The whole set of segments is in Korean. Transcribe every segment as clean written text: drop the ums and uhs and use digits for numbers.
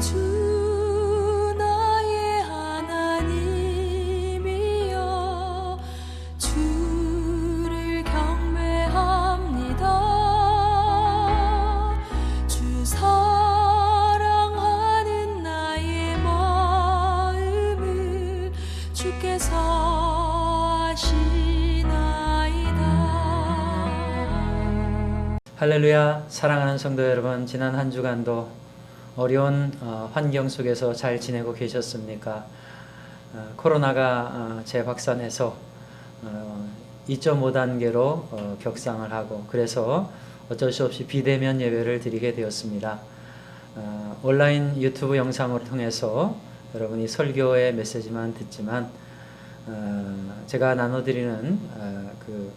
주 나의 하나님이여 주를 경배합니다. 주 사랑하는 나의 마음을 주께서 아시나이다. 할렐루야. 사랑하는 성도 여러분, 지난 한 주간도 어려운 환경 속에서 잘 지내고 계셨습니까? 코로나가 재확산해서 2.5단계로 격상을 하고, 그래서 어쩔 수 없이 비대면 예배를 드리게 되었습니다. 온라인 유튜브 영상을 통해서 여러분이 설교의 메시지만 듣지만 제가 나눠드리는 그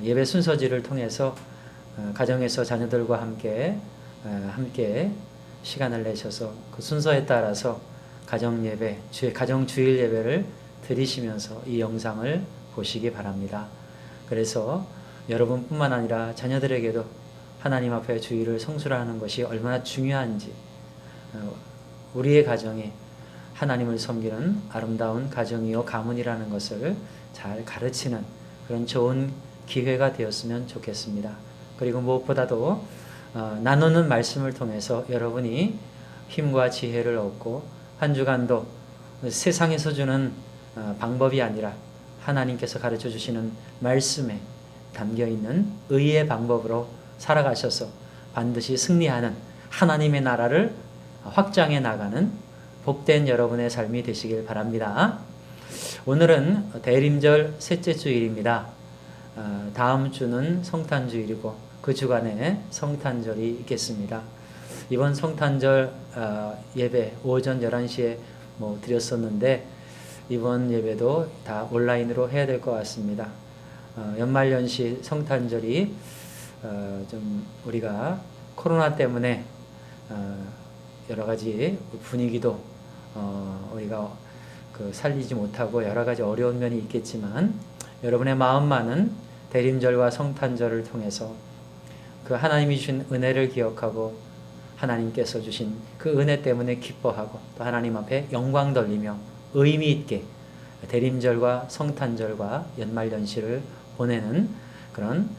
예배 순서지를 통해서 가정에서 자녀들과 함께 시간을 내셔서 그 순서에 따라서 가정 예배, 가정 주일 예배를 드리시면서 이 영상을 보시기 바랍니다. 그래서 여러분뿐만 아니라 자녀들에게도 하나님 앞에 주일을 성수하는 것이 얼마나 중요한지, 우리의 가정이 하나님을 섬기는 아름다운 가정이요 가문이라는 것을 잘 가르치는 그런 좋은 기회가 되었으면 좋겠습니다. 그리고 무엇보다도 나누는 말씀을 통해서 여러분이 힘과 지혜를 얻고 한 주간도 세상에서 주는 방법이 아니라 하나님께서 가르쳐 주시는 말씀에 담겨있는 의의 방법으로 살아가셔서 반드시 승리하는 하나님의 나라를 확장해 나가는 복된 여러분의 삶이 되시길 바랍니다. 오늘은 대림절 셋째 주일입니다. 다음 주는 성탄주일이고 그 주간에 성탄절이 있겠습니다. 이번 성탄절 예배 오전 11시에 드렸었는데 이번 예배도 다 온라인으로 해야 될 것 같습니다. 연말연시 성탄절이 좀 우리가 코로나 때문에 여러 가지 분위기도 우리가 살리지 못하고 여러 가지 어려운 면이 있겠지만 여러분의 마음만은 대림절과 성탄절을 통해서 그 하나님이 주신 은혜를 기억하고 하나님께서 주신 그 은혜 때문에 기뻐하고 또 하나님 앞에 영광 돌리며 의미 있게 대림절과 성탄절과 연말연시를 보내는 그런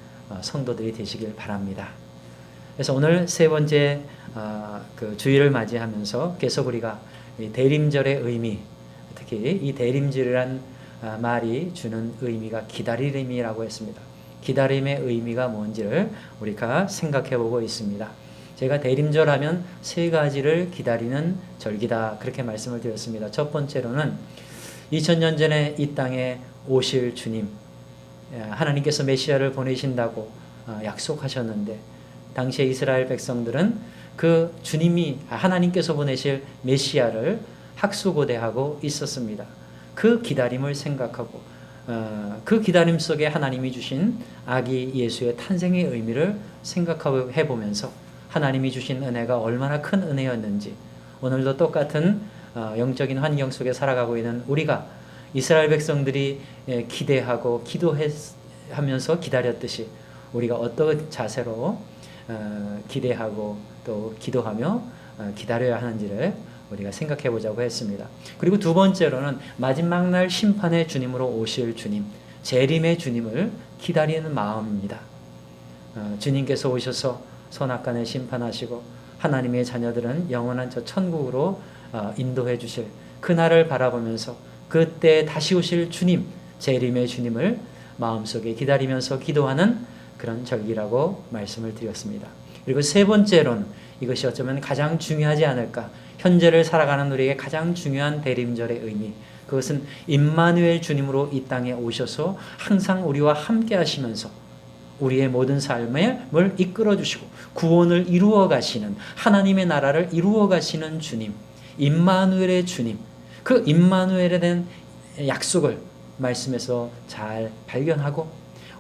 성도들이 되시길 바랍니다. 그래서 오늘 세 번째 그 주일을 맞이하면서 계속 우리가 이 대림절의 의미, 특히 이 대림절이란 말이 주는 의미가 기다림이라고 했습니다. 기다림의 의미가 뭔지를 우리가 생각해 보고 있습니다. 제가 대림절 하면 세 가지를 기다리는 절기다 그렇게 말씀을 드렸습니다. 첫 번째로는 2000년 전에 이 땅에 오실 주님, 하나님께서 메시아를 보내신다고 약속하셨는데 당시에 이스라엘 백성들은 그 주님이 하나님께서 보내실 메시아를 학수고대하고 있었습니다. 그 기다림을 생각하고 그 기다림 속에 하나님이 주신 아기 예수의 탄생의 의미를 생각해 보면서 하나님이 주신 은혜가 얼마나 큰 은혜였는지, 오늘도 똑같은 영적인 환경 속에 살아가고 있는 우리가 이스라엘 백성들이 기대하고 기도하면서 기다렸듯이 우리가 어떤 자세로 기대하고 또 기도하며 기다려야 하는지를 우리가 생각해 보자고 했습니다. 그리고 두 번째로는 마지막 날 심판의 주님으로 오실 주님, 재림의 주님을 기다리는 마음입니다. 주님께서 오셔서 선악간을 심판하시고 하나님의 자녀들은 영원한 저 천국으로 인도해 주실 그날을 바라보면서 그때 다시 오실 주님, 재림의 주님을 마음속에 기다리면서 기도하는 그런 절기라고 말씀을 드렸습니다. 그리고 세 번째로는 이것이 어쩌면 가장 중요하지 않을까, 현재를 살아가는 우리에게 가장 중요한 대림절의 의미, 그것은 임마누엘 주님으로 이 땅에 오셔서 항상 우리와 함께 하시면서 우리의 모든 삶을 이끌어 주시고 구원을 이루어 가시는, 하나님의 나라를 이루어 가시는 주님, 임마누엘의 주님, 그 임마누엘에 대한 약속을 말씀에서 잘 발견하고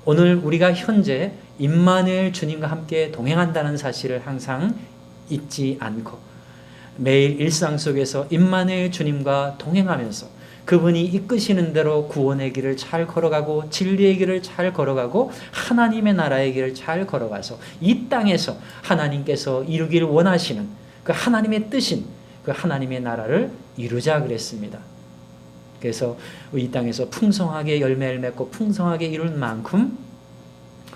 오늘 우리가 현재 임마누엘 주님과 함께 동행한다는 사실을 항상 잊지 않고 매일 일상 속에서 임마누엘 주님과 동행하면서 그분이 이끄시는 대로 구원의 길을 잘 걸어가고 진리의 길을 잘 걸어가고 하나님의 나라의 길을 잘 걸어가서 이 땅에서 하나님께서 이루길 원하시는 그 하나님의 뜻인 그 하나님의 나라를 이루자 그랬습니다. 그래서 이 땅에서 풍성하게 열매를 맺고 풍성하게 이룬 만큼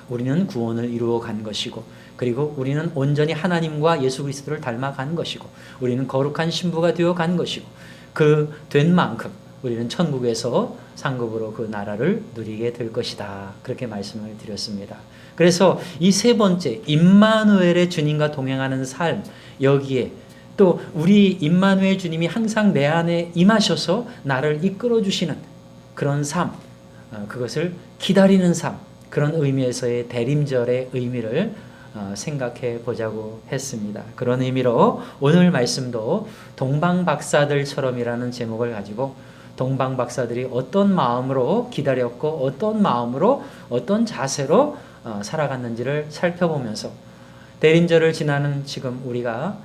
우리는 구원을 이루어 간 것이고, 그리고 우리는 온전히 하나님과 예수 그리스도를 닮아간 것이고, 우리는 거룩한 신부가 되어 간 것이고, 그 된 만큼 우리는 천국에서 상급으로 그 나라를 누리게 될 것이다. 그렇게 말씀을 드렸습니다. 그래서 이 세 번째 임마누엘의 주님과 동행하는 삶, 여기에 또 우리 임마누엘 주님이 항상 내 안에 임하셔서 나를 이끌어 주시는 그런 삶, 그것을 기다리는 삶, 그런 의미에서의 대림절의 의미를 생각해 보자고 했습니다. 그런 의미로 오늘 말씀도 동방박사들처럼이라는 제목을 가지고 동방박사들이 어떤 마음으로 기다렸고 어떤 마음으로 어떤 자세로 살아갔는지를 살펴보면서 대림절을 지나는 지금 우리가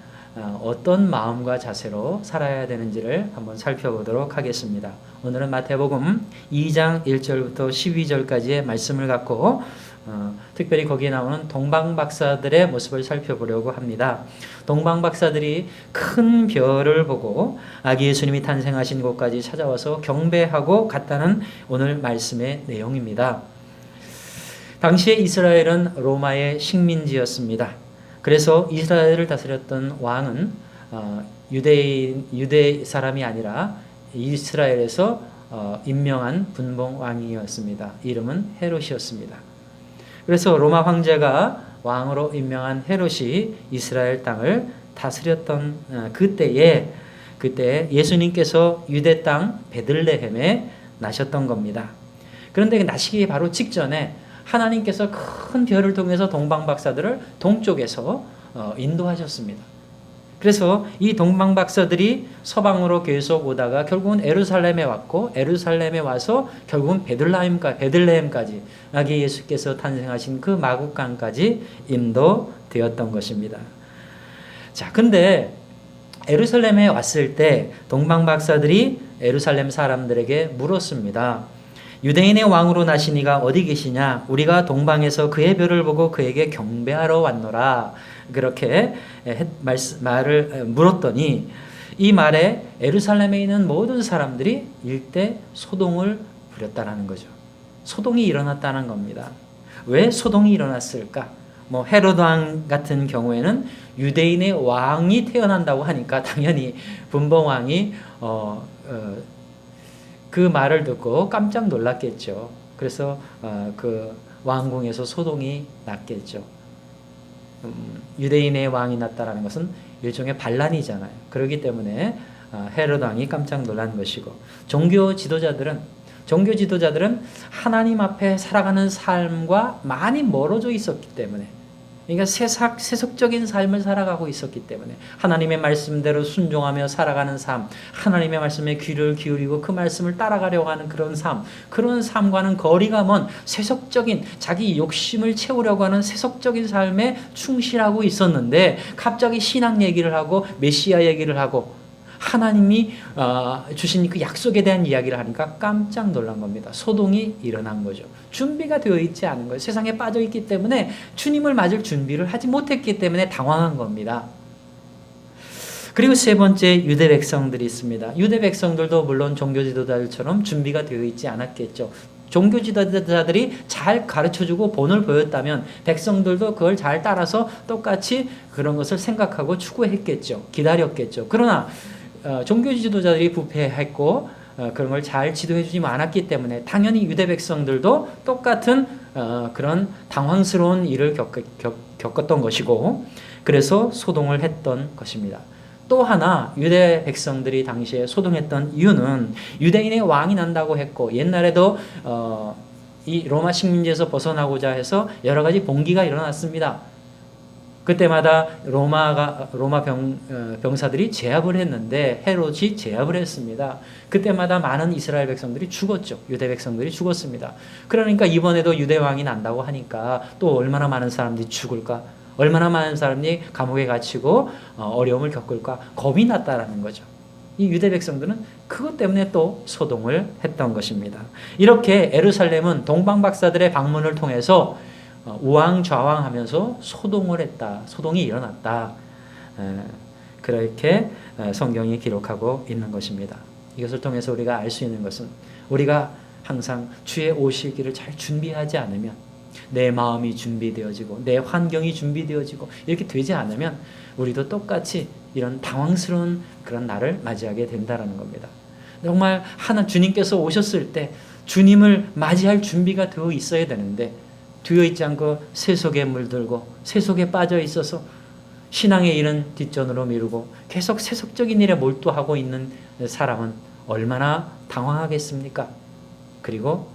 어떤 마음과 자세로 살아야 되는지를 한번 살펴보도록 하겠습니다. 오늘은 마태복음 2장 1절부터 12절까지의 말씀을 갖고 특별히 거기에 나오는 동방박사들의 모습을 살펴보려고 합니다. 동방박사들이 큰 별을 보고 아기 예수님이 탄생하신 곳까지 찾아와서 경배하고 갔다는 오늘 말씀의 내용입니다. 당시에 이스라엘은 로마의 식민지였습니다. 그래서 이스라엘을 다스렸던 왕은 유대 사람이 아니라 이스라엘에서 임명한 분봉 왕이었습니다. 이름은 헤롯이었습니다. 그래서 로마 황제가 왕으로 임명한 헤롯이 이스라엘 땅을 다스렸던 그때 예수님께서 유대 땅 베들레헴에 나셨던 겁니다. 그런데 나시기 바로 직전에 하나님께서 큰 별을 통해서 동방박사들을 동쪽에서 인도하셨습니다. 그래서 이 동방박사들이 서방으로 계속 오다가 결국은 예루살렘에 왔고, 예루살렘에 와서 결국은 베들레헴까지 아기 예수께서 탄생하신 그 마국간까지 인도되었던 것입니다. 자, 근데 예루살렘에 왔을 때 동방박사들이 예루살렘 사람들에게 물었습니다. 유대인의 왕으로 나시니가 어디 계시냐? 우리가 동방에서 그의 별을 보고 그에게 경배하러 왔노라. 그렇게 말을 물었더니 이 말에 예루살렘에 있는 모든 사람들이 일대 소동을 부렸다는 거죠. 소동이 일어났다는 겁니다. 왜 소동이 일어났을까? 헤롯 왕 같은 경우에는 유대인의 왕이 태어난다고 하니까 당연히 분봉 왕이 그 말을 듣고 깜짝 놀랐겠죠. 그래서 그 왕궁에서 소동이 났겠죠. 유대인의 왕이 났다라는 것은 일종의 반란이잖아요. 그렇기 때문에 헤롯 왕이 깜짝 놀란 것이고, 종교 지도자들은 하나님 앞에 살아가는 삶과 많이 멀어져 있었기 때문에, 그러니까 세속적인 삶을 살아가고 있었기 때문에 하나님의 말씀대로 순종하며 살아가는 삶, 하나님의 말씀에 귀를 기울이고 그 말씀을 따라가려고 하는 그런 삶과는 거리가 먼 세속적인 자기 욕심을 채우려고 하는 세속적인 삶에 충실하고 있었는데, 갑자기 신앙 얘기를 하고 메시아 얘기를 하고 하나님이 주신 그 약속에 대한 이야기를 하니까 깜짝 놀란 겁니다. 소동이 일어난 거죠. 준비가 되어 있지 않은 거예요. 세상에 빠져 있기 때문에 주님을 맞을 준비를 하지 못했기 때문에 당황한 겁니다. 그리고 세 번째, 유대 백성들이 있습니다. 유대 백성들도 물론 종교 지도자들처럼 준비가 되어 있지 않았겠죠. 종교 지도자들이 잘 가르쳐주고 본을 보였다면 백성들도 그걸 잘 따라서 똑같이 그런 것을 생각하고 추구했겠죠. 기다렸겠죠. 그러나 종교 지도자들이 부패했고 그런 걸 잘 지도해주지 않았기 때문에 당연히 유대 백성들도 똑같은 그런 당황스러운 일을 겪었던 것이고, 그래서 소동을 했던 것입니다. 또 하나 유대 백성들이 당시에 소동했던 이유는 유대인의 왕이 난다고 했고, 옛날에도 이 로마 식민지에서 벗어나고자 해서 여러 가지 봉기가 일어났습니다. 그때마다 로마 병사들이 제압을 했는데 헤롯이 제압을 했습니다. 그때마다 많은 이스라엘 백성들이 죽었죠. 유대 백성들이 죽었습니다. 그러니까 이번에도 유대 왕이 난다고 하니까 또 얼마나 많은 사람들이 죽을까? 얼마나 많은 사람이 감옥에 갇히고 어려움을 겪을까? 겁이 났다라는 거죠. 이 유대 백성들은 그것 때문에 또 소동을 했던 것입니다. 이렇게 예루살렘은 동방박사들의 방문을 통해서 우왕좌왕하면서 소동을 했다. 소동이 일어났다. 그렇게 성경이 기록하고 있는 것입니다. 이것을 통해서 우리가 알 수 있는 것은 우리가 항상 주의 오시기를 잘 준비하지 않으면 내 마음이 준비되어지고 내 환경이 준비되어지고 이렇게 되지 않으면 우리도 똑같이 이런 당황스러운 그런 날을 맞이하게 된다는 겁니다. 정말 주님께서 오셨을 때 주님을 맞이할 준비가 되어 있어야 되는데 되어 있지 않고 세속에 물들고 세속에 빠져 있어서 신앙의 일은 뒷전으로 미루고 계속 세속적인 일에 몰두하고 있는 사람은 얼마나 당황하겠습니까? 그리고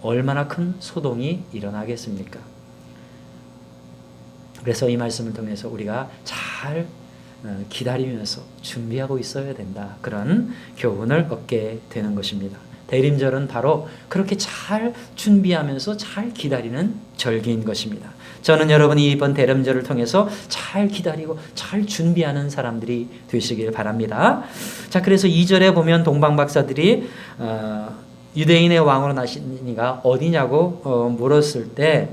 얼마나 큰 소동이 일어나겠습니까? 그래서 이 말씀을 통해서 우리가 잘 기다리면서 준비하고 있어야 된다. 그런 교훈을 얻게 되는 것입니다. 대림절은 바로 그렇게 잘 준비하면서 잘 기다리는 절기인 것입니다. 저는 여러분이 이번 대림절을 통해서 잘 기다리고 잘 준비하는 사람들이 되시길 바랍니다. 자, 그래서 2절에 보면 동방박사들이 유대인의 왕으로 나신 이가 어디냐고 물었을 때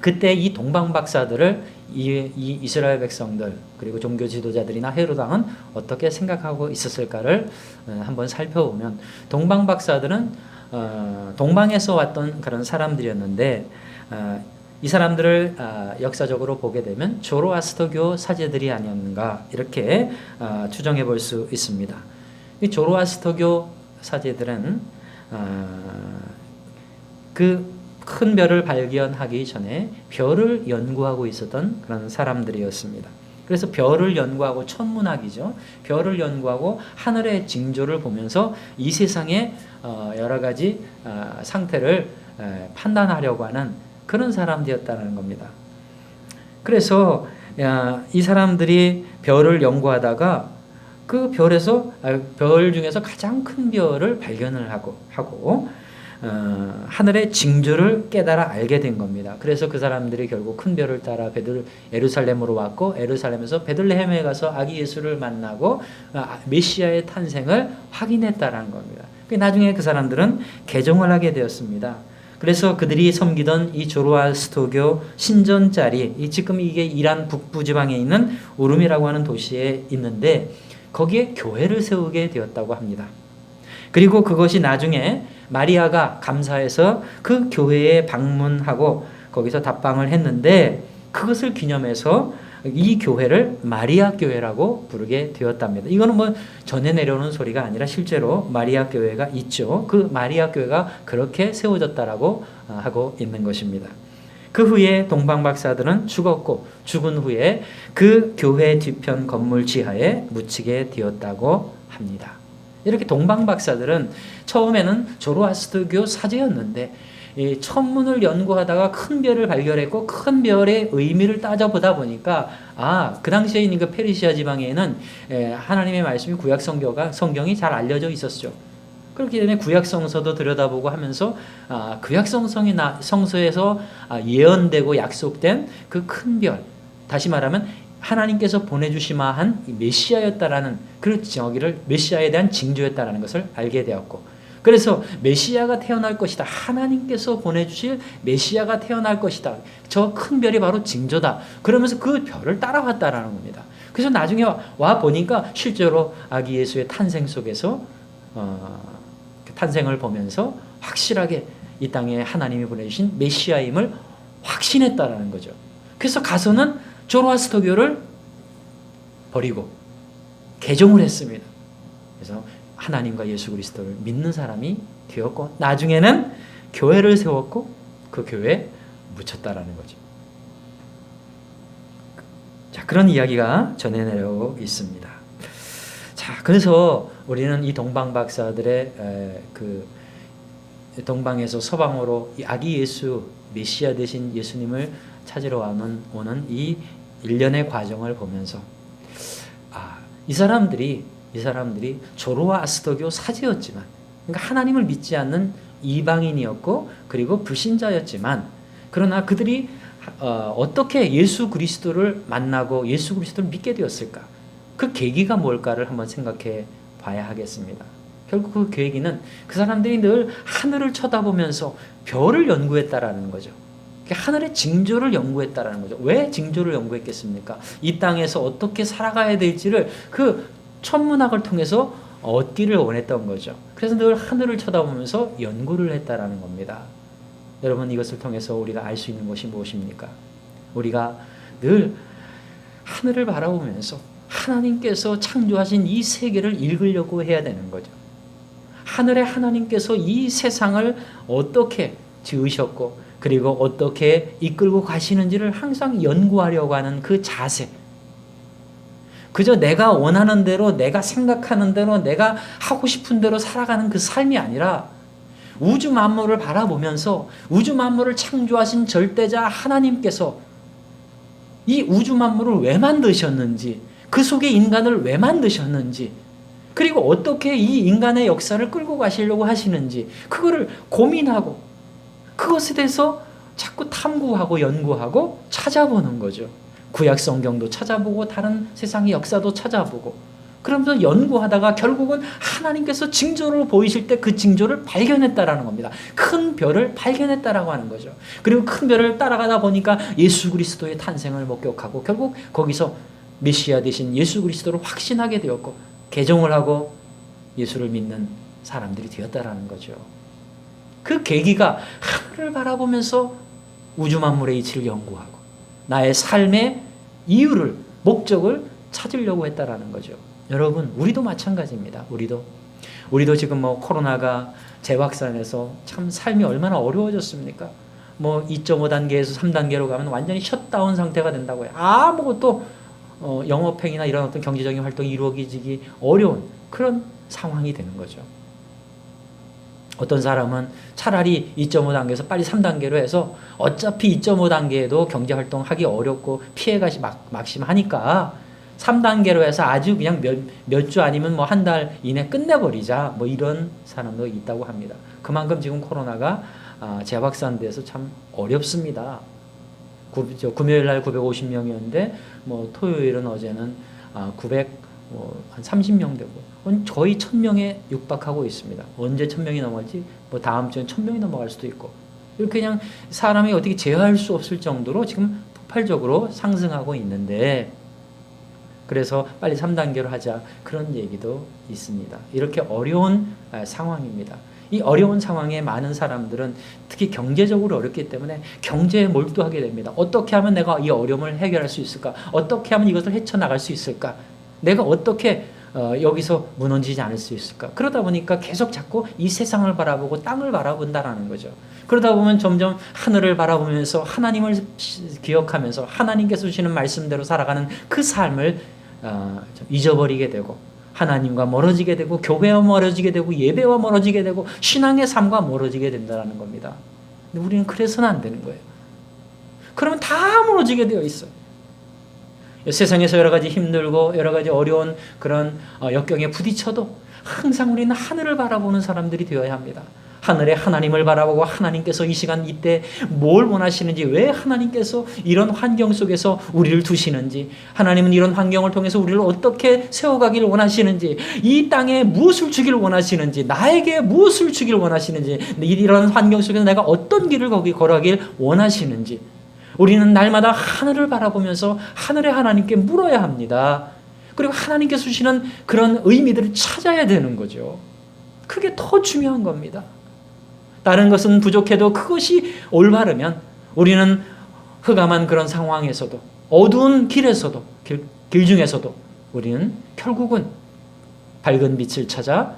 그때 이 동방박사들을 이 이스라엘 백성들 그리고 종교 지도자들이나 헤롯 왕은 어떻게 생각하고 있었을까를 한번 살펴보면 동방박사들은 동방에서 왔던 그런 사람들이었는데 이 사람들을 역사적으로 보게 되면 조로아스터교 사제들이 아니었는가 이렇게 추정해 볼 수 있습니다. 이 조로아스터교 사제들은 그 큰 별을 발견하기 전에 별을 연구하고 있었던 그런 사람들이었습니다. 그래서 별을 연구하고 천문학이죠. 별을 연구하고 하늘의 징조를 보면서 이 세상의 여러 가지 상태를 판단하려고 하는 그런 사람들이었다는 겁니다. 그래서 이 사람들이 별을 연구하다가 그 별에서 별 중에서 가장 큰 별을 발견을 하고 하늘의 징조를 깨달아 알게 된 겁니다. 그래서 그 사람들이 결국 큰 별을 따라 예루살렘으로 왔고 예루살렘에서 베들레헴에 가서 아기 예수를 만나고 메시아의 탄생을 확인했다라는 겁니다. 나중에 그 사람들은 개종을 하게 되었습니다. 그래서 그들이 섬기던 이 조로아스터교 신전짜리 지금 이게 이란 북부 지방에 있는 우름이라고 하는 도시에 있는데 거기에 교회를 세우게 되었다고 합니다. 그리고 그것이 나중에 마리아가 감사해서 그 교회에 방문하고 거기서 답방을 했는데 그것을 기념해서 이 교회를 마리아 교회라고 부르게 되었답니다. 이거는 뭐 전해 내려오는 소리가 아니라 실제로 마리아 교회가 있죠. 그 마리아 교회가 그렇게 세워졌다라고 하고 있는 것입니다. 그 후에 동방박사들은 죽었고 죽은 후에 그 교회 뒤편 건물 지하에 묻히게 되었다고 합니다. 이렇게 동방박사들은 처음에는 조로아스터교 사제였는데 이 천문을 연구하다가 큰 별을 발견했고 큰 별의 의미를 따져보다 보니까 그 당시에 있는 그 페르시아 지방에는 하나님의 말씀이 구약 성경이 잘 알려져 있었죠. 그렇기 때문에 구약 성서도 들여다보고 하면서 구약 성서에서 예언되고 약속된 그 큰 별, 다시 말하면 하나님께서 보내주시마한 메시아였다라는 그 저기를 메시아에 대한 징조였다라는 것을 알게 되었고, 그래서 메시아가 태어날 것이다. 하나님께서 보내주실 메시아가 태어날 것이다. 저 큰 별이 바로 징조다. 그러면서 그 별을 따라왔다라는 겁니다. 그래서 나중에 와 보니까 실제로 아기 예수의 탄생 속에서 탄생을 보면서 확실하게 이 땅에 하나님이 보내주신 메시아임을 확신했다라는 거죠. 그래서 가서는 조로아스터교를 버리고 개종을 했습니다. 그래서 하나님과 예수 그리스도를 믿는 사람이 되었고 나중에는 교회를 세웠고 그 교회에 묻혔다라는 거죠. 자, 그런 이야기가 전해 내려오고 있습니다. 자, 그래서 우리는 이 동방 박사들의 그 동방에서 서방으로 이 아기 예수 메시아 되신 예수님을 찾으러 오는 이 일련의 과정을 보면서 이 사람들이 조로아스터교 사제였지만, 그러니까 하나님을 믿지 않는 이방인이었고 그리고 불신자였지만, 그러나 그들이 어떻게 예수 그리스도를 만나고 예수 그리스도를 믿게 되었을까? 그 계기가 뭘까를 한번 생각해 봐야 하겠습니다. 결국 그 계기는 그 사람들이 늘 하늘을 쳐다보면서 별을 연구했다라는 거죠. 하늘의 징조를 연구했다라는 거죠. 왜 징조를 연구했겠습니까? 이 땅에서 어떻게 살아가야 될지를 그 천문학을 통해서 얻기를 원했던 거죠. 그래서 늘 하늘을 쳐다보면서 연구를 했다라는 겁니다. 여러분, 이것을 통해서 우리가 알 수 있는 것이 무엇입니까? 우리가 늘 하늘을 바라보면서 하나님께서 창조하신 이 세계를 읽으려고 해야 되는 거죠. 하늘의 하나님께서 이 세상을 어떻게 지으셨고 그리고 어떻게 이끌고 가시는지를 항상 연구하려고 하는 그 자세. 그저 내가 원하는 대로, 내가 생각하는 대로, 내가 하고 싶은 대로 살아가는 그 삶이 아니라 우주 만물을 바라보면서 우주 만물을 창조하신 절대자 하나님께서 이 우주 만물을 왜 만드셨는지, 그 속에 인간을 왜 만드셨는지, 그리고 어떻게 이 인간의 역사를 끌고 가시려고 하시는지 그거를 고민하고 그것에 대해서 자꾸 탐구하고 연구하고 찾아보는 거죠. 구약 성경도 찾아보고 다른 세상의 역사도 찾아보고 그러면서 연구하다가 결국은 하나님께서 징조를 보이실 때 그 징조를 발견했다라는 겁니다. 큰 별을 발견했다라고 하는 거죠. 그리고 큰 별을 따라가다 보니까 예수 그리스도의 탄생을 목격하고 결국 거기서 메시아 되신 예수 그리스도를 확신하게 되었고 개종을 하고 예수를 믿는 사람들이 되었다라는 거죠. 그 계기가 하늘을 바라보면서 우주 만물의 이치를 연구하고 나의 삶의 이유를, 목적을 찾으려고 했다라는 거죠. 여러분, 우리도 마찬가지입니다. 우리도 지금 코로나가 재확산해서 참 삶이 얼마나 어려워졌습니까? 2.5단계에서 3단계로 가면 완전히 셧다운 상태가 된다고 해요. 아무것도 영업행위나 이런 어떤 경제적인 활동이 이루어지기 어려운 그런 상황이 되는 거죠. 어떤 사람은 차라리 2.5단계에서 빨리 3단계로 해서 어차피 2.5단계에도 경제활동 하기 어렵고 피해가 막심하니까 3단계로 해서 아주 그냥 몇 주 아니면 한 달 이내 끝내버리자 이런 사람도 있다고 합니다. 그만큼 지금 코로나가 재확산돼서 참 어렵습니다. 금요일 날 950명이었는데 토요일은 어제는 한 30명 되고 거의 1000명에 육박하고 있습니다. 언제 1000명이 넘어갈지 다음 주엔 1000명이 넘어갈 수도 있고 이렇게 그냥 사람이 어떻게 제어할 수 없을 정도로 지금 폭발적으로 상승하고 있는데 그래서 빨리 3단계로 하자 그런 얘기도 있습니다. 이렇게 어려운 상황입니다. 이 어려운 상황에 많은 사람들은 특히 경제적으로 어렵기 때문에 경제에 몰두하게 됩니다. 어떻게 하면 내가 이 어려움을 해결할 수 있을까? 어떻게 하면 이것을 헤쳐나갈 수 있을까? 내가 어떻게 여기서 무너지지 않을 수 있을까? 그러다 보니까 계속 자꾸 이 세상을 바라보고 땅을 바라본다라는 거죠. 그러다 보면 점점 하늘을 바라보면서 하나님을 기억하면서 하나님께서 주시는 말씀대로 살아가는 그 삶을 잊어버리게 되고 하나님과 멀어지게 되고 교회와 멀어지게 되고 예배와 멀어지게 되고 신앙의 삶과 멀어지게 된다는 겁니다. 근데 우리는 그래서는 안 되는 거예요. 그러면 다 멀어지게 되어 있어요. 세상에서 여러 가지 힘들고 여러 가지 어려운 그런 역경에 부딪혀도 항상 우리는 하늘을 바라보는 사람들이 되어야 합니다. 하늘의 하나님을 바라보고 하나님께서 이 시간 이때 뭘 원하시는지, 왜 하나님께서 이런 환경 속에서 우리를 두시는지, 하나님은 이런 환경을 통해서 우리를 어떻게 세워가기를 원하시는지, 이 땅에 무엇을 주기를 원하시는지, 나에게 무엇을 주기를 원하시는지, 이런 환경 속에서 내가 어떤 길을 걸어가길 원하시는지 우리는 날마다 하늘을 바라보면서 하늘의 하나님께 물어야 합니다. 그리고 하나님께서 주시는 그런 의미들을 찾아야 되는 거죠. 그게 더 중요한 겁니다. 다른 것은 부족해도 그것이 올바르면 우리는 흑암한 그런 상황에서도 어두운 길에서도 길 중에서도 우리는 결국은 밝은 빛을 찾아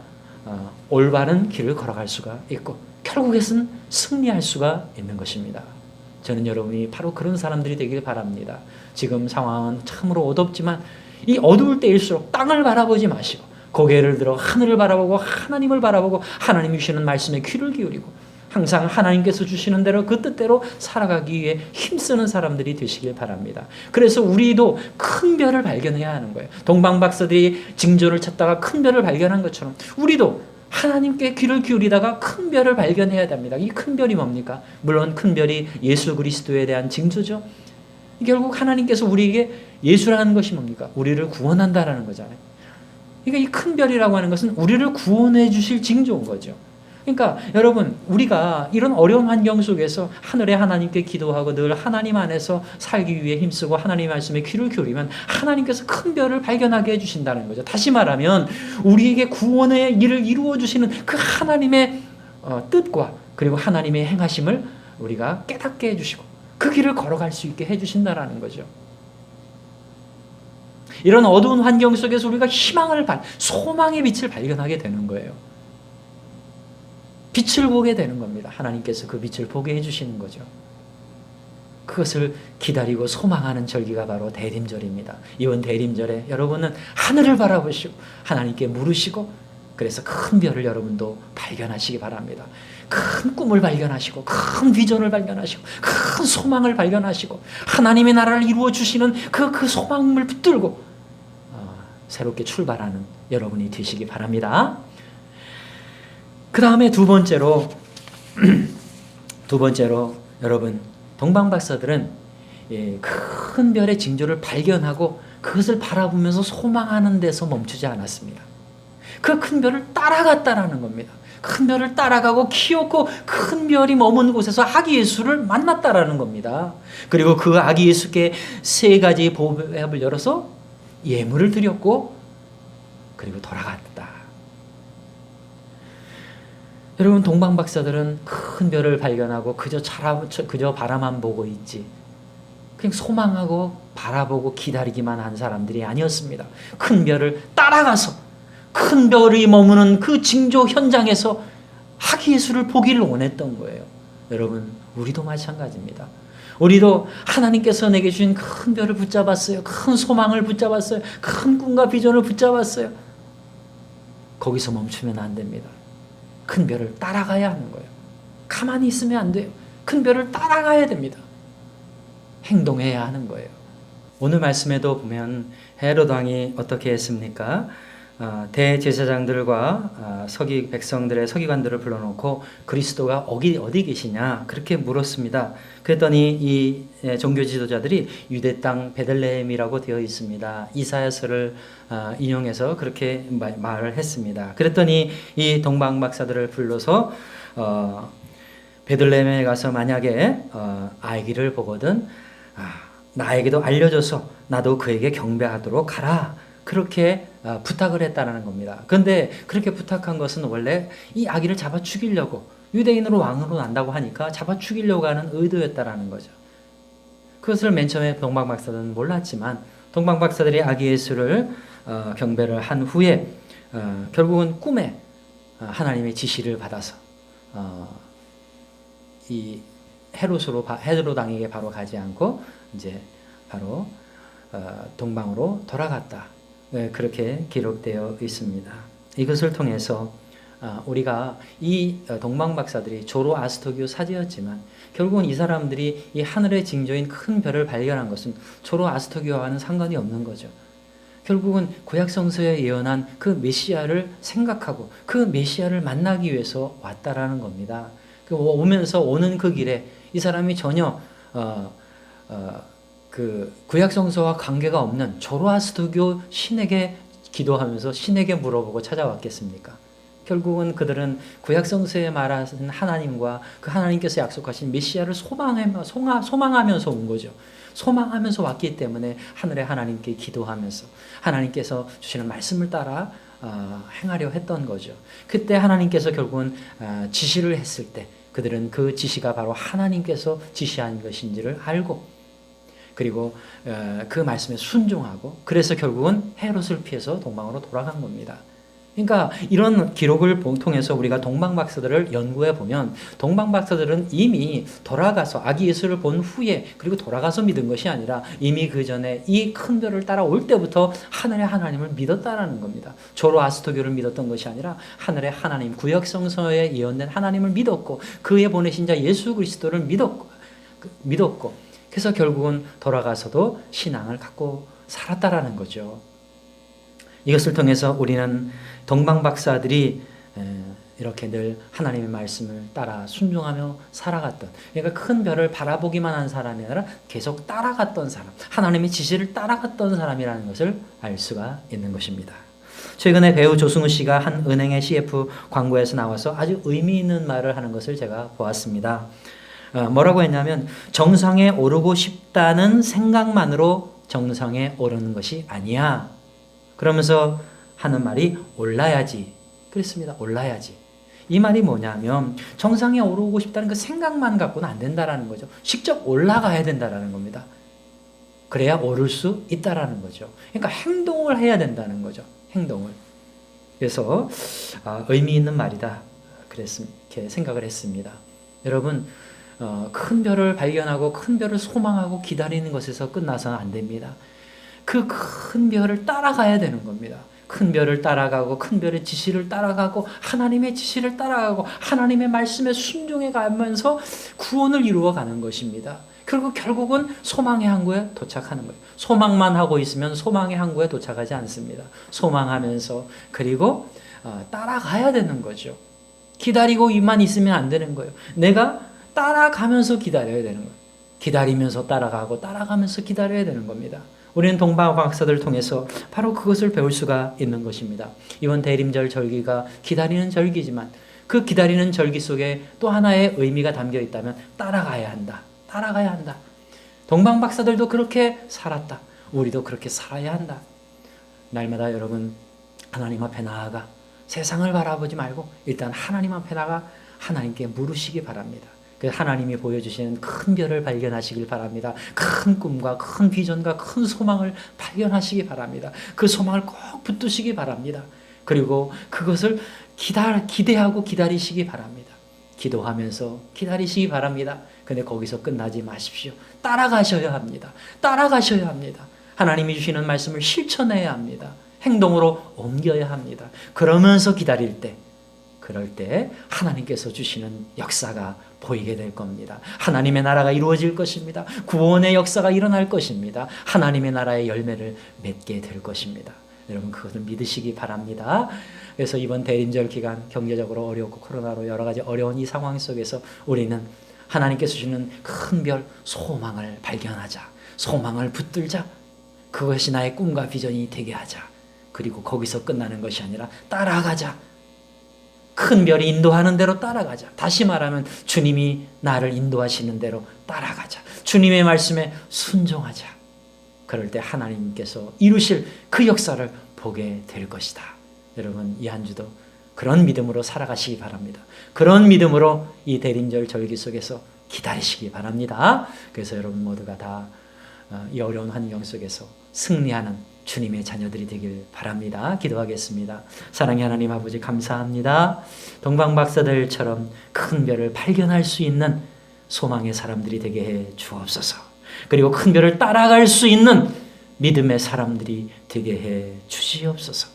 올바른 길을 걸어갈 수가 있고 결국에는 승리할 수가 있는 것입니다. 저는 여러분이 바로 그런 사람들이 되길 바랍니다. 지금 상황은 참으로 어둡지만 이 어두울 때일수록 땅을 바라보지 마시고 고개를 들어 하늘을 바라보고 하나님을 바라보고 하나님이 주시는 말씀에 귀를 기울이고 항상 하나님께서 주시는 대로 그 뜻대로 살아가기 위해 힘쓰는 사람들이 되시길 바랍니다. 그래서 우리도 큰 별을 발견해야 하는 거예요. 동방박사들이 징조를 찾다가 큰 별을 발견한 것처럼 우리도 하나님께 귀를 기울이다가 큰 별을 발견해야 됩니다. 이 큰 별이 뭡니까? 물론 큰 별이 예수 그리스도에 대한 징조죠. 결국 하나님께서 우리에게 예수라는 것이 뭡니까? 우리를 구원한다라는 거잖아요. 그러니까 이 큰 별이라고 하는 것은 우리를 구원해 주실 징조인 거죠. 그러니까 여러분, 우리가 이런 어려운 환경 속에서 하늘의 하나님께 기도하고 늘 하나님 안에서 살기 위해 힘쓰고 하나님 말씀에 귀를 기울이면 하나님께서 큰 별을 발견하게 해주신다는 거죠. 다시 말하면 우리에게 구원의 일을 이루어 주시는 그 하나님의 뜻과 그리고 하나님의 행하심을 우리가 깨닫게 해주시고 그 길을 걸어갈 수 있게 해주신다는 거죠. 이런 어두운 환경 속에서 우리가 소망의 빛을 발견하게 되는 거예요. 빛을 보게 되는 겁니다. 하나님께서 그 빛을 보게 해주시는 거죠. 그것을 기다리고 소망하는 절기가 바로 대림절입니다. 이번 대림절에 여러분은 하늘을 바라보시고 하나님께 물으시고 그래서 큰 별을 여러분도 발견하시기 바랍니다. 큰 꿈을 발견하시고 큰 비전을 발견하시고 큰 소망을 발견하시고 하나님의 나라를 이루어 주시는 그 소망을 붙들고 새롭게 출발하는 여러분이 되시기 바랍니다. 그 다음에 두 번째로 여러분, 동방박사들은 큰 별의 징조를 발견하고 그것을 바라보면서 소망하는 데서 멈추지 않았습니다. 그 큰 별을 따라갔다라는 겁니다. 큰 별을 따라가고 키웠고 큰 별이 머문 곳에서 아기 예수를 만났다라는 겁니다. 그리고 그 아기 예수께 3가지 보배합을 열어서 예물을 드렸고 그리고 돌아갔다. 여러분, 동방박사들은 큰 별을 발견하고 그저 바라만 보고 있지 그냥 소망하고 바라보고 기다리기만 한 사람들이 아니었습니다. 큰 별을 따라가서 큰 별이 머무는 그 징조 현장에서 아기 예수를 보기를 원했던 거예요. 여러분, 우리도 마찬가지입니다. 우리도 하나님께서 내게 주신 큰 별을 붙잡았어요. 큰 소망을 붙잡았어요. 큰 꿈과 비전을 붙잡았어요. 거기서 멈추면 안 됩니다. 큰 별을 따라가야 하는 거예요. 가만히 있으면 안 돼요. 큰 별을 따라가야 됩니다. 행동해야 하는 거예요. 오늘 말씀에도 보면 헤롯 왕이 어떻게 했습니까? 대제사장들과 백성들의 서기관들을 불러놓고 그리스도가 어디 계시냐 그렇게 물었습니다. 그랬더니 이 종교 지도자들이 유대 땅 베들레헴이라고 되어 있습니다. 이사야서를 인용해서 그렇게 말을 했습니다. 그랬더니 이 동방박사들을 불러서 베들레헴에 가서 만약에 아기를 보거든 나에게도 알려줘서 나도 그에게 경배하도록 하라. 그렇게 부탁을 했다는 겁니다. 그런데 그렇게 부탁한 것은 원래 이 아기를 잡아 죽이려고 유대인으로 왕으로 난다고 하니까 잡아 죽이려고 하는 의도였다라는 거죠. 그것을 맨 처음에 동방박사들은 몰랐지만 동방박사들이 아기 예수를 경배를 한 후에 결국은 꿈에 하나님의 지시를 받아서 이 헤롯 왕에게 바로 가지 않고 이제 바로 동방으로 돌아갔다. 그렇게 기록되어 있습니다. 이것을 통해서 우리가 이 동방박사들이 조로아스터교 사제였지만 결국은 이 사람들이 이 하늘의 징조인 큰 별을 발견한 것은 조로아스터교와는 상관이 없는 거죠. 결국은 구약성서에 예언한 그 메시아를 생각하고 그 메시아를 만나기 위해서 왔다라는 겁니다. 오면서 오는 그 길에 이 사람이 전혀 그 구약성서와 관계가 없는 조로아스터교 신에게 기도하면서 신에게 물어보고 찾아왔겠습니까? 결국은 그들은 구약성서에 말하는 하나님과 그 하나님께서 약속하신 메시아를 소망하면서 온 거죠. 소망하면서 왔기 때문에 하늘의 하나님께 기도하면서 하나님께서 주시는 말씀을 따라 행하려 했던 거죠. 그때 하나님께서 결국은 지시를 했을 때 그들은 그 지시가 바로 하나님께서 지시한 것인지를 알고 그리고 그 말씀에 순종하고 그래서 결국은 헤롯을 피해서 동방으로 돌아간 겁니다. 그러니까 이런 기록을 통해서 우리가 동방박사들을 연구해 보면 동방박사들은 이미 돌아가서 아기 예수를 본 후에 그리고 돌아가서 믿은 것이 아니라 이미 그 전에 이 큰 별을 따라올 때부터 하늘의 하나님을 믿었다라는 겁니다. 조로아스터교를 믿었던 것이 아니라 하늘의 하나님, 구약성서에 예언된 하나님을 믿었고 그의 보내신 자 예수 그리스도를 믿었고 그래서 결국은 돌아가서도 신앙을 갖고 살았다라는 거죠. 이것을 통해서 우리는 동방박사들이 이렇게 늘 하나님의 말씀을 따라 순종하며 살아갔던, 그러니까 큰 별을 바라보기만 한 사람이 아니라 계속 따라갔던 사람, 하나님의 지시를 따라갔던 사람이라는 것을 알 수가 있는 것입니다. 최근에 배우 조승우 씨가 한 은행의 CF 광고에서 나와서 아주 의미 있는 말을 하는 것을 제가 보았습니다. 뭐라고 했냐면 정상에 오르고 싶다는 생각만으로 정상에 오르는 것이 아니야. 그러면서 하는 말이 올라야지. 그랬습니다. 올라야지. 이 말이 뭐냐면 정상에 오르고 싶다는 그 생각만 갖고는 안 된다라는 거죠. 직접 올라가야 된다라는 겁니다. 그래야 오를 수 있다라는 거죠. 그러니까 행동을 해야 된다는 거죠. 행동을. 그래서 의미 있는 말이다. 이렇게 생각을 했습니다. 여러분, 큰 별을 발견하고 큰 별을 소망하고 기다리는 것에서 끝나서는 안 됩니다. 그 큰 별을 따라가야 되는 겁니다. 큰 별을 따라가고 큰 별의 지시를 따라가고 하나님의 지시를 따라가고 하나님의 말씀에 순종해 가면서 구원을 이루어가는 것입니다. 그리고 결국은 소망의 항구에 도착하는 거예요. 소망만 하고 있으면 소망의 항구에 도착하지 않습니다. 소망하면서 그리고 따라가야 되는 거죠. 기다리고만 있으면 안 되는 거예요. 내가 따라가면서 기다려야 되는 거예요. 기다리면서 따라가고 따라가면서 기다려야 되는 겁니다. 우리는 동방박사들을 통해서 바로 그것을 배울 수가 있는 것입니다. 이번 대림절 절기가 기다리는 절기지만 그 기다리는 절기 속에 또 하나의 의미가 담겨 있다면 따라가야 한다. 따라가야 한다. 동방박사들도 그렇게 살았다. 우리도 그렇게 살아야 한다. 날마다 여러분 하나님 앞에 나아가 세상을 바라보지 말고 일단 하나님 앞에 나가 하나님께 물으시기 바랍니다. 그 하나님이 보여주시는 큰 별을 발견하시길 바랍니다. 큰 꿈과 큰 비전과 큰 소망을 발견하시기 바랍니다. 그 소망을 꼭 붙드시기 바랍니다. 그리고 그것을 기대하고 기다리시기 바랍니다. 기도하면서 기다리시기 바랍니다. 근데 거기서 끝나지 마십시오. 따라가셔야 합니다. 따라가셔야 합니다. 하나님이 주시는 말씀을 실천해야 합니다. 행동으로 옮겨야 합니다. 그러면서 기다릴 때, 그럴 때 하나님께서 주시는 역사가 보이게 될 겁니다. 하나님의 나라가 이루어질 것입니다. 구원의 역사가 일어날 것입니다. 하나님의 나라의 열매를 맺게 될 것입니다. 여러분 그것을 믿으시기 바랍니다. 그래서 이번 대림절 기간 경제적으로 어렵고 코로나로 여러 가지 어려운 이 상황 속에서 우리는 하나님께서 주시는 큰 별 소망을 발견하자. 소망을 붙들자. 그것이 나의 꿈과 비전이 되게 하자. 그리고 거기서 끝나는 것이 아니라 따라가자. 큰 별이 인도하는 대로 따라가자. 다시 말하면 주님이 나를 인도하시는 대로 따라가자. 주님의 말씀에 순종하자. 그럴 때 하나님께서 이루실 그 역사를 보게 될 것이다. 여러분 이 한 주도 그런 믿음으로 살아가시기 바랍니다. 그런 믿음으로 이 대림절 절기 속에서 기다리시기 바랍니다. 그래서 여러분 모두가 다 이 어려운 환경 속에서 승리하는 주님의 자녀들이 되길 바랍니다. 기도하겠습니다. 사랑의 하나님 아버지 감사합니다. 동방박사들처럼 큰 별을 발견할 수 있는 소망의 사람들이 되게 해 주옵소서. 그리고 큰 별을 따라갈 수 있는 믿음의 사람들이 되게 해 주시옵소서.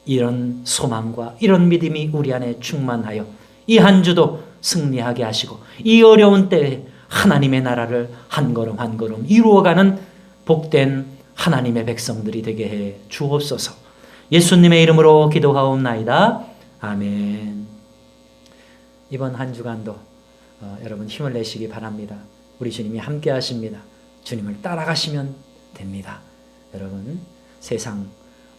이런 소망과 이런 믿음이 우리 안에 충만하여 이 한 주도 승리하게 하시고 이 어려운 때에 하나님의 나라를 한 걸음 한 걸음 이루어가는 복된 하나님의 백성들이 되게 해 주옵소서. 예수님의 이름으로 기도하옵나이다. 아멘. 이번 한 주간도 여러분 힘을 내시기 바랍니다. 우리 주님이 함께 하십니다. 주님을 따라가시면 됩니다. 여러분 세상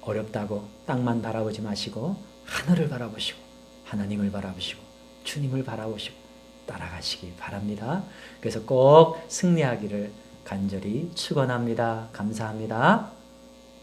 어렵다고 땅만 바라보지 마시고 하늘을 바라보시고 하나님을 바라보시고 주님을 바라보시고 따라가시기 바랍니다. 그래서 꼭 승리하기를 간절히 축원합니다. 감사합니다.